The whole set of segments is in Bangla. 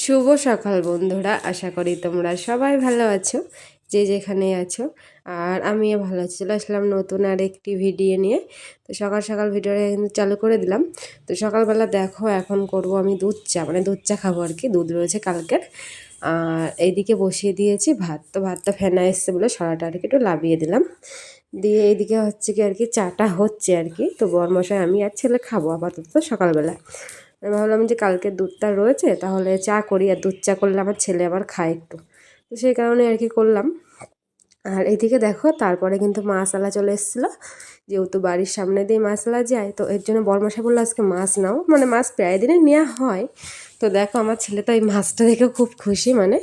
শুভ সকাল বন্ধুরা, আশা করি তোমরা সবাই ভালো আছো, যে যেখানে আছো। আর আমিও ভালো আছি। চলে আসলাম নতুন আর একটি ভিডিও নিয়ে। তো সকাল সকাল ভিডিওটা কিন্তু চালু করে দিলাম। তো সকালবেলা দেখো এখন করব আমি দুধ চা, মানে দুধ চা খাবো আর কি। দুধ রয়েছে কালকের। আর এইদিকে বসিয়ে দিয়েছি ভাত। তো ভাতটা ফেনা এসছে বলে সরাটা আর কি একটু লাভিয়ে দিলাম। দিয়ে এইদিকে হচ্ছে কি আর কি চাটা হচ্ছে আর কি। তো বরমশাই আমি আর ছেলে খাবো আপাতত সকালবেলা। আমি ভাবলাম যে কালকে দুধটা রয়েছে, তাহলে চা করি, আর দুধ চা করলে আমার ছেলে আবার খায় একটু। তো সেই কারণে আর কি করলাম। আর এইদিকে দেখো তারপরে কিন্তু মাছওয়ালা চলে এসেছিলো। যেহেতু বাড়ির সামনে দিয়ে মাছওয়ালা যায়, তো এর জন্য বরমশাই বললো আজকে মাছ নাও, মানে মাছ প্রায় দিনে নেওয়া হয়। তো দেখো আমার ছেলে তো এই মাছটা দেখে খুব খুশি মানে।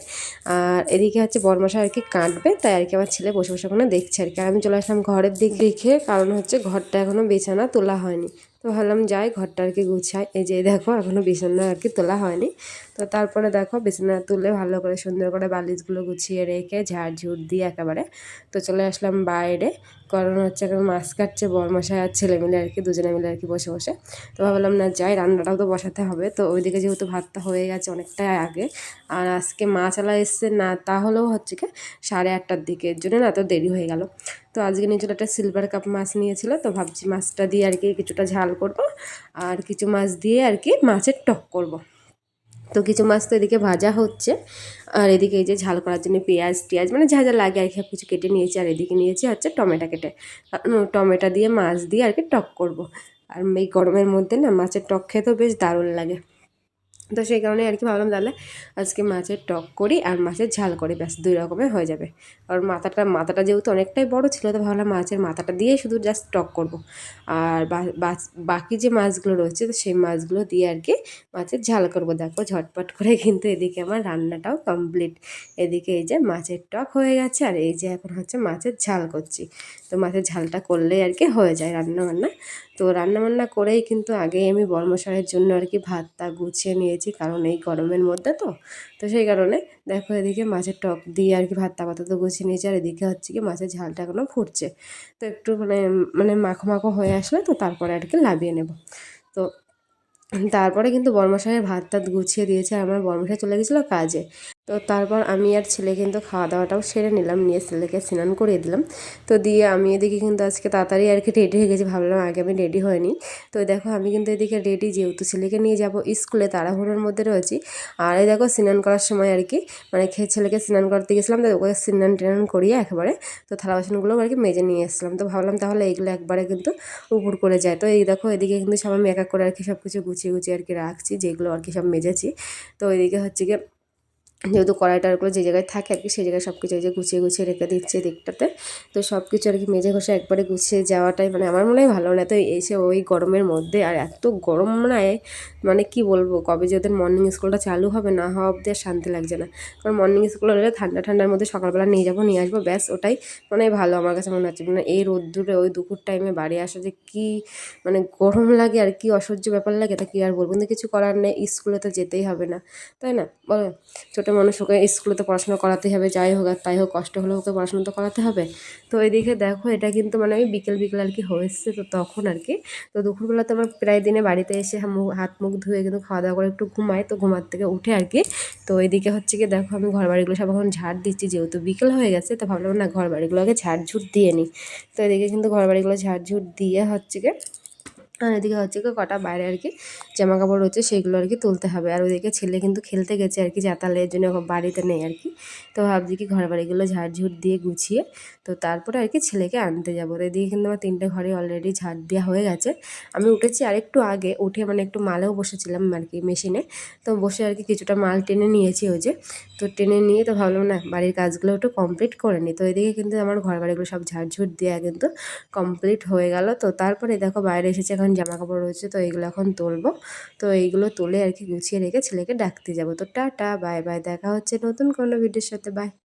আর এদিকে হচ্ছে বরমশাই আর কি কাটবে, তাই আর কি আমার ছেলে বসে বসে ওখানে দেখছে আর কি। আর আমি চলে আসলাম ঘরের দিক দেখে, কারণ হচ্ছে ঘরটা এখনও বিছানা তোলা হয়নি। তো ভাবলাম যাই ঘরটা আর কি গুছাই। এই যে দেখো এখনও বিছানা আর কি তোলা হয়নি। তো তারপরে দেখো বিছানা তুলে ভালো করে সুন্দর করে বালিশগুলো গুছিয়ে রেখে ঝাড় ঝুড় দিয়ে একেবারে তো চলে আসলাম বাইরে। কারণ হচ্ছে এখন মাছ কাটছে বরমশাই আর ছেলে মিলে আর কি, দুজনে মিলে আর কি বসে বসে। তো ভাবলাম না যাই, রান্নাটাও তো বসাতে হবে। তো ওইদিকে যেহেতু ভাতটা হয়ে গেছে অনেকটাই আগে, আর আজকে মাছওয়ালা এসছে না, তাহলেও হচ্ছে কি 8:30টার দিকে, এর জন্য না তো দেরি হয়ে গেল। তো আজকে নিয়েছিল একটা সিলভার কাপ মাছ নিয়েছিল, তো ভাবছি মাছটা দিয়ে আর কি কিছুটা ঝাল করব, আর কিছু মাছ দিয়ে আর কি মাছের টক করব। তো কিছু মাছ তো এদিকে ভাজা হচ্ছে, আর এদিকে এই যে ঝাল করার জন্য পেঁয়াজ টিয়াজ মানে যা যা লাগে আর কি সব কিছু কেটে নিয়েছি। আর এদিকে নিয়েছি হচ্ছে টমেটো কেটে, টমেটো দিয়ে মাছ দিয়ে আর কি টক করব। আর এই গরমের মধ্যে না মাছের টক খেতেও বেশ দারুণ লাগে। তো সেই কারণে আর কি ভাবলাম তাহলে আজকে মাছের টক করি আর মাছের ঝাল করি, ব্যাস 2 রকমের হয়ে যাবে। আর মাথাটা যেহেতু অনেকটাই বড় ছিল, তো ভাবলাম মাছের মাথাটা দিয়ে শুধু জাস্ট টক করব। আর বাকি যে মাছগুলো রয়েছে তো সেই মাছগুলো দিয়ে আর কি মাছের ঝাল করব। দেখো ঝটপট করে কিন্তু এদিকে আমার রান্নাটাও কমপ্লিট। এদিকে এই যে মাছের টক হয়ে গেছে, আর এই যে এখন হচ্ছে মাছের ঝাল করছি। তো মাছের ঝালটা করলেই আর কি হয়ে যায় রান্নাবান্না। তো রান্নাবান্না করেই কিন্তু আগেই আমি বরমশাইয়ের জন্য আর কি ভাতটা গুছিয়ে নিয়েছি, কারণ এই গরমের মধ্যে তো তো সেই কারণে দেখো এদিকে মাছের টক দিয়ে আর কি ভাতটা আপাতত গুছিয়ে নিয়েছি। আর এদিকে হচ্ছে কি মাছের ঝালটা এখনও ফুটছে। তো একটু মানে মানে মাখো মাখো হয়ে আসলে তো তারপরে আর কি নামিয়ে নেব। তো তারপরে কিন্তু বরমশাইয়ের ভাত টাত গুছিয়ে দিয়েছে, আর আমার বরমশাই চলে গেছিলো কাজে। তো তারপর আমি আর ছেলে কিন্তু খাওয়া দাওয়াটাও সেরে নিলাম, নিয়ে ছেলেকে স্নান করিয়ে দিলাম। তো দিয়ে আমি এদিকে কিন্তু আজকে তাড়াতাড়ি আর কি রেডি হয়ে গেছি, ভাবলাম আগে আমি রেডি হয়নি। তো দেখো আমি কিন্তু এদিকে রেডি, যেহেতু ছেলেকে নিয়ে যাব স্কুলে, তাড়াহুড়োর মধ্যে রয়েছি। আর এই দেখো স্নান করার সময় আর কি মানে ছেলেকে স্নান করতে গেছিলাম, তো ওকে স্নান টেনান করিয়ে একেবারে তো থালা বাসনগুলো আর কি মেজে নিয়ে এসেছিলাম। তো ভাবলাম তাহলে এইগুলো একবারে কিন্তু উপর করে যায়। তো এই দেখো এদিকে কিন্তু সব আমি এক এক করে আর কি সব কিছু গুছিয়ে গুছিয়ে আর কি রাখছি, যেগুলো আর কি সব মেজেছি। তো এদিকে হচ্ছে গিয়ে যেহেতু কড়াইটারগুলো যে জায়গায় থাকে আর কি সেই জায়গায় সব কিছু এই যে গুছিয়ে গুছিয়ে রেখে দিচ্ছি দিকটাতে। তো সব কিছু আর কি মেজে ঘষে একবারে গুছিয়ে যাওয়াটাই মানে আমার মনে হয় ভালো না। তো এসে ওই গরমের মধ্যে, আর এত গরম মানে কি বলবো, কবে যে ওদের মর্নিং স্কুলটা চালু হবে না হওয়া অব্দি আর শান্তি লাগছে না। কারণ মর্নিং স্কুল হলে ঠান্ডা ঠান্ডার মধ্যে সকালবেলা নিয়ে যাবো নিয়ে আসবো, ব্যাস ওটাই মানে ভালো আমার কাছে মনে হচ্ছে। মানে এই রোদ্দুরে ওই দুপুর টাইমে বাড়ি আসা যে কি মানে গরম লাগে আর কি অসহ্য ব্যাপার লাগে, তা কি আর বলবো। কিন্তু কিছু করার নেই, স্কুলে তো যেতেই হবে না, তাই না বলো। ছোটো মানুষ, ওকে স্কুলে তো পড়াশোনা করাতেই হবে, যাই হোক আর তাই হোক, কষ্ট হলেও ওকে পড়াশোনা তো করাতে হবে। তো এদিকে দেখো এটা কিন্তু মানে আমি বিকেল বিকেল আর কি হয়েছে, তো তখন আর কি তো দুপুরবেলা তো আমার প্রায় দিনে বাড়িতে এসে হাত মুখ ধুয়ে কিন্তু খাওয়া দাওয়া করে একটু ঘুমাই। তো ঘুমার থেকে উঠে আর কি তো এদিকে হচ্ছে কি দেখো আমি ঘর বাড়িগুলো সব এখন ঝাড় দিচ্ছি, যেহেতু বিকেল হয়ে গেছে। তো ভাবলাম না ঘর বাড়িগুলো আগে ঝাড় ঝুট দিয়ে নিই। তো এদিকে কিন্তু ঘর বাড়িগুলো ঝাড় ঝুট দিয়ে হচ্ছে কি, আর এদিকে হচ্ছে কি কটা বাইরে আর কি জামা কাপড় রয়েছে সেগুলো আর কি তুলতে হবে। আর ওদিকে ছেলে কিন্তু খেলতে গেছে আর কি, যাতালের জন্য বাড়িতে নেই আর কি। তো ভাবছি কি ঘর বাড়িগুলো ঝাড়ঝুট দিয়ে গুছিয়ে তো তারপরে আর কি ছেলেকে আনতে যাবো। তো এদিকে কিন্তু আমার 3টে ঘরে অলরেডি ঝাড় দেওয়া হয়ে গেছে। আমি উঠেছি আর একটু আগে, উঠে মানে একটু মালেও বসেছিলাম আর কি মেশিনে। তো বসে আর কি কিছুটা মাল টেনে নিয়েছি ওই যে। তো টেনে নিয়ে তো ভাবলাম না বাড়ির কাজগুলো একটু কমপ্লিট করে নিই। তো এদিকে কিন্তু আমার ঘর বাড়িগুলো সব ঝাড়ঝুট দেওয়া কিন্তু কমপ্লিট হয়ে গেল। তো তারপরে দেখো বাইরে এসেছে, এখন জামা কাপড় রয়েছে তো এইগুলো এখন তুলবো। তো এইগুলো তুলে আর কি গুছিয়ে রেখে ছেলেকে ডাকতে যাবো। তো টাটা বাই বাই, দেখা হচ্ছে নতুন কোনো ভিডিওর সাথে, বাই।